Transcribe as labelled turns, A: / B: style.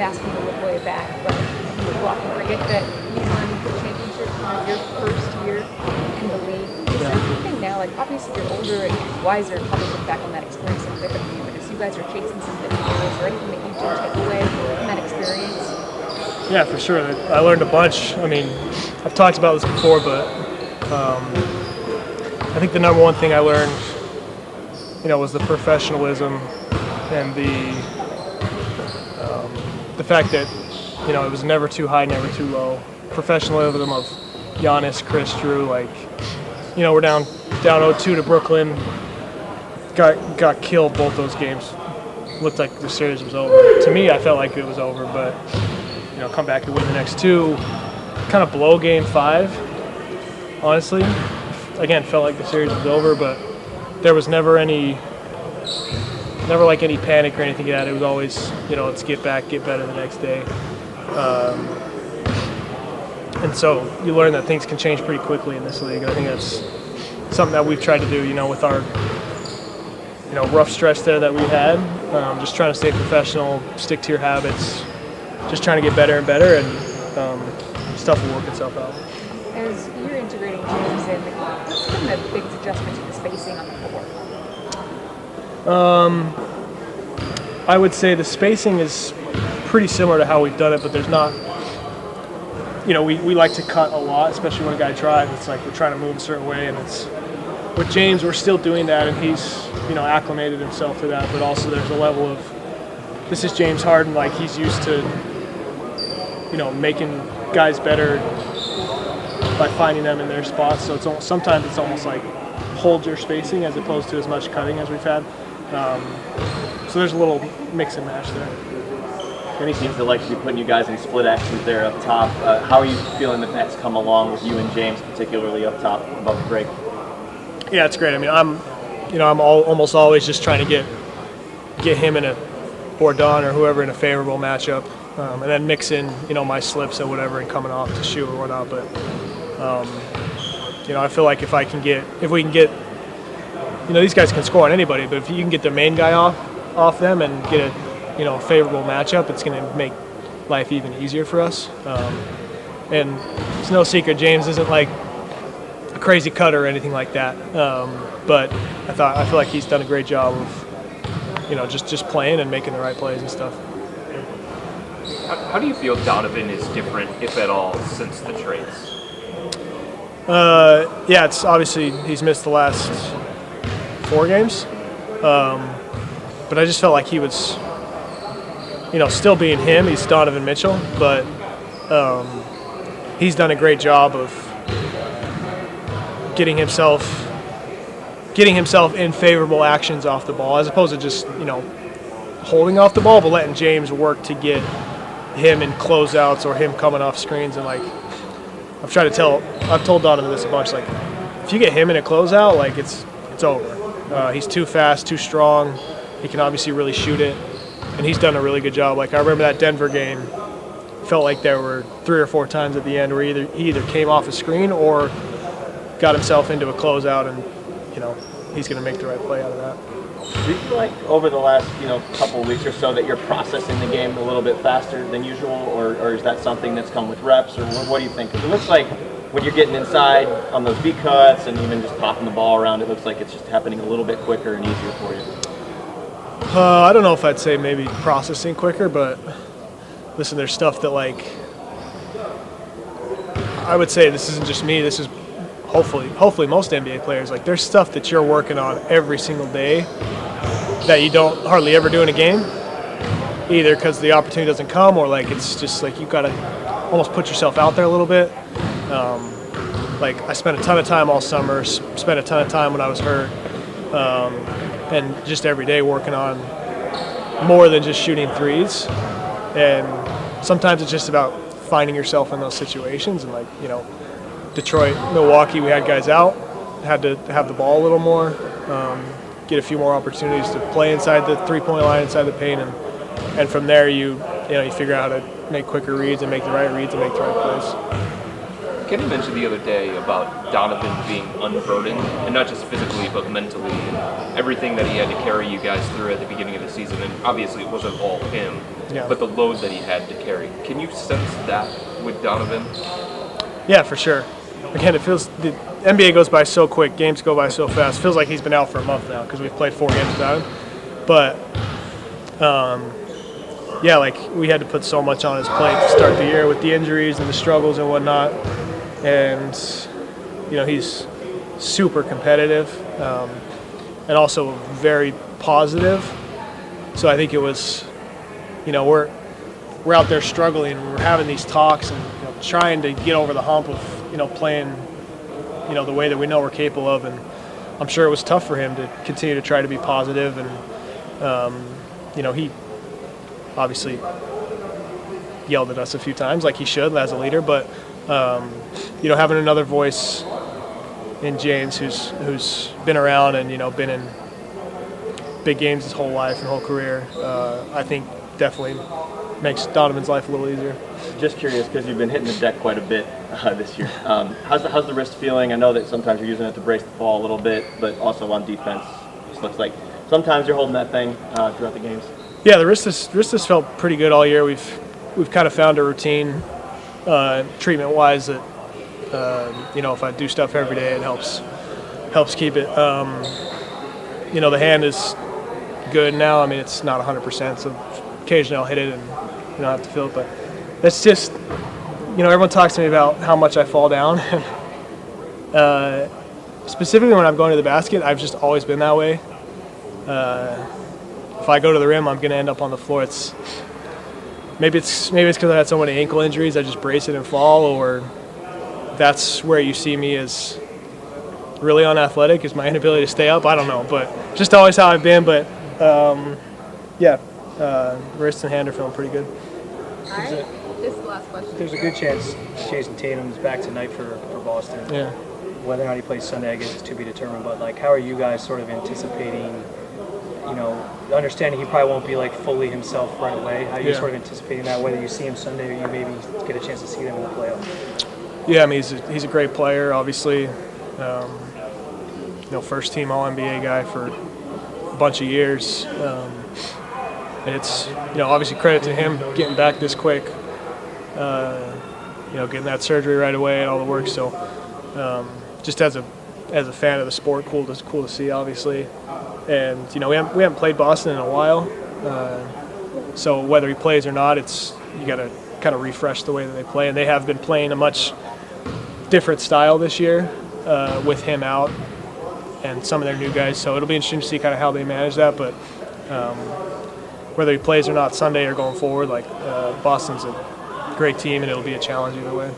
A: asking to look way back, but we'll forget that you won the championship in your first year in the league. Is there anything now, like obviously you're older and wiser and probably look back on that experience and differently, but as you guys are chasing some different goals, or anything that you do take away from that experience?
B: Yeah, for sure. I learned a bunch. I mean, I've talked about this before, but I think the number one thing I learned, was the professionalism and the fact that, it was never too high, never too low. Professionalism of Giannis, Chris, Drew, we're down 0-2 to Brooklyn. Got killed both those games. Looked like the series was over. To me, I felt like it was over, but come back to win the next two. Kind of blow game 5, honestly. Again, felt like the series was over, but there was never any panic or anything like that. It was always, let's get back, get better the next day. And so you learn that things can change pretty quickly in this league. I think that's something that we've tried to do, with our, rough stretch there that we had. Just trying to stay professional, stick to your habits, just trying to get better and better, and stuff will work itself out.
A: As you're integrating James in, what's been the biggest adjustment to the spacing on the floor?
B: I would say the spacing is pretty similar to how we've done it, but there's not, we like to cut a lot, especially when a guy drives. It's like we're trying to move a certain way, and it's with James, we're still doing that, and he's, acclimated himself to that, but also there's a level of, this is James Harden, like he's used to, making guys better by finding them in their spots. So sometimes it's almost like hold your spacing as opposed to as much cutting as we've had. So there's a little mix and match there.
C: Kenny seems to like to be putting you guys in split actions there up top. How are you feeling that that's come along with you and James, particularly up top above the break?
B: Yeah, it's great. I mean, I'm almost always just trying to get him in or Don or whoever in a favorable matchup, and then mix in my slips or whatever and coming off to shoot or whatnot. But I feel like if we can get these guys can score on anybody, but if you can get the main guy off them and get a favorable matchup, it's going to make life even easier for us. And it's no secret James isn't like a crazy cutter or anything like that, but I feel like he's done a great job of just playing and making the right plays and stuff.
D: How do you feel Donovan is different, if at all, since the trades?
B: Yeah, it's obviously he's missed the last 4 games, but I just felt like he was, still being him. He's Donovan Mitchell, but he's done a great job of getting himself in favorable actions off the ball, as opposed to just holding off the ball, but letting James work to get him in closeouts or him coming off screens. And I've told Donovan this a bunch, like if you get him in a closeout, like it's over. He's too fast, too strong. He can obviously really shoot it, and he's done a really good job. Like I remember that Denver game, felt like there were 3 or 4 times at the end where he either came off a screen or got himself into a closeout, and he's going to make the right play out of that.
C: Do you feel like over the last couple of weeks or so that you're processing the game a little bit faster than usual, or is that something that's come with reps, or what do you think? Because it looks like when you're getting inside on those V cuts and even just popping the ball around, it looks like it's just happening a little bit quicker and easier for you.
B: I don't know if I'd say maybe processing quicker, but listen, there's stuff that I would say this isn't just me. This is hopefully most NBA players. Like there's stuff that you're working on every single day that you don't hardly ever do in a game, either because the opportunity doesn't come, or it's just you gotta almost put yourself out there a little bit. I spent a ton of time all summer, spent a ton of time when I was hurt, and just every day working on more than just shooting threes. And sometimes it's just about finding yourself in those situations. And Detroit, Milwaukee, we had guys out, had to have the ball a little more, get a few more opportunities to play inside the three-point line, inside the paint, and from there you figure out how to make quicker reads and make the right reads and make the right plays.
D: Kenny mentioned the other day about Donovan being unburdened, and not just physically but mentally, and everything that he had to carry you guys through at the beginning of the season, and obviously it wasn't all him.
B: Yeah.
D: but the load that he had to carry. Can you sense that with Donovan?
B: Yeah, for sure. Again, it feels the NBA goes by so quick, games go by so fast. It feels like he's been out for a month now because we've played 4 games without him. But yeah, like we had to put so much on his plate to start the year with the injuries and the struggles and whatnot. And you know, he's super competitive and also very positive. So I think it was, you know, we're out there struggling. We're having these talks and trying to get over the hump of playing the way that we know we're capable of. And I'm sure it was tough for him to continue to try to be positive. And he obviously yelled at us a few times, like he should as a leader. But having another voice in James, who's been around and been in big games his whole life and whole career, I think definitely makes Donovan's life a little easier.
C: Just curious, because you've been hitting the deck quite a bit this year. How's the wrist feeling? I know that sometimes you're using it to brace the fall a little bit, but also on defense, it looks like sometimes you're holding that thing throughout the games. Yeah,
B: the wrist has felt pretty good all year. We've kind of found a routine treatment-wise that if I do stuff every day, it helps keep it. The hand is good now. I mean, it's not 100%, so occasionally I'll hit it and have to feel it. But it's just, everyone talks to me about how much I fall down. Specifically when I'm going to the basket, I've just always been that way. If I go to the rim, I'm going to end up on the floor. Maybe it's because I had so many ankle injuries, I just brace it and fall, or that's where you see me as really unathletic, is my inability to stay up. I don't know, but just always how I've been. But wrist and hand are feeling pretty good.
A: All right, this is the last question.
E: There's a good chance Jason Tatum's back tonight for Boston.
B: Yeah.
E: Whether or not he plays Sunday, I guess, is to be determined. But how are you guys sort of anticipating? Understanding he probably won't be fully himself right away. How are you sort of anticipating that? Whether you see him Sunday or you maybe get a chance to see them in the playoffs.
B: Yeah, I mean he's a great player, obviously. First team All-NBA guy for a bunch of years. And it's, obviously credit to him getting back this quick, getting that surgery right away and all the work. So just as a fan of the sport, cool to see, obviously. And, we haven't played Boston in a while. So whether he plays or not, you got to kind of refresh the way that they play. And they have been playing a much different style this year with him out and some of their new guys. So it'll be interesting to see kind of how they manage that. But whether he plays or not Sunday or going forward, Boston's a great team and it'll be a challenge either way.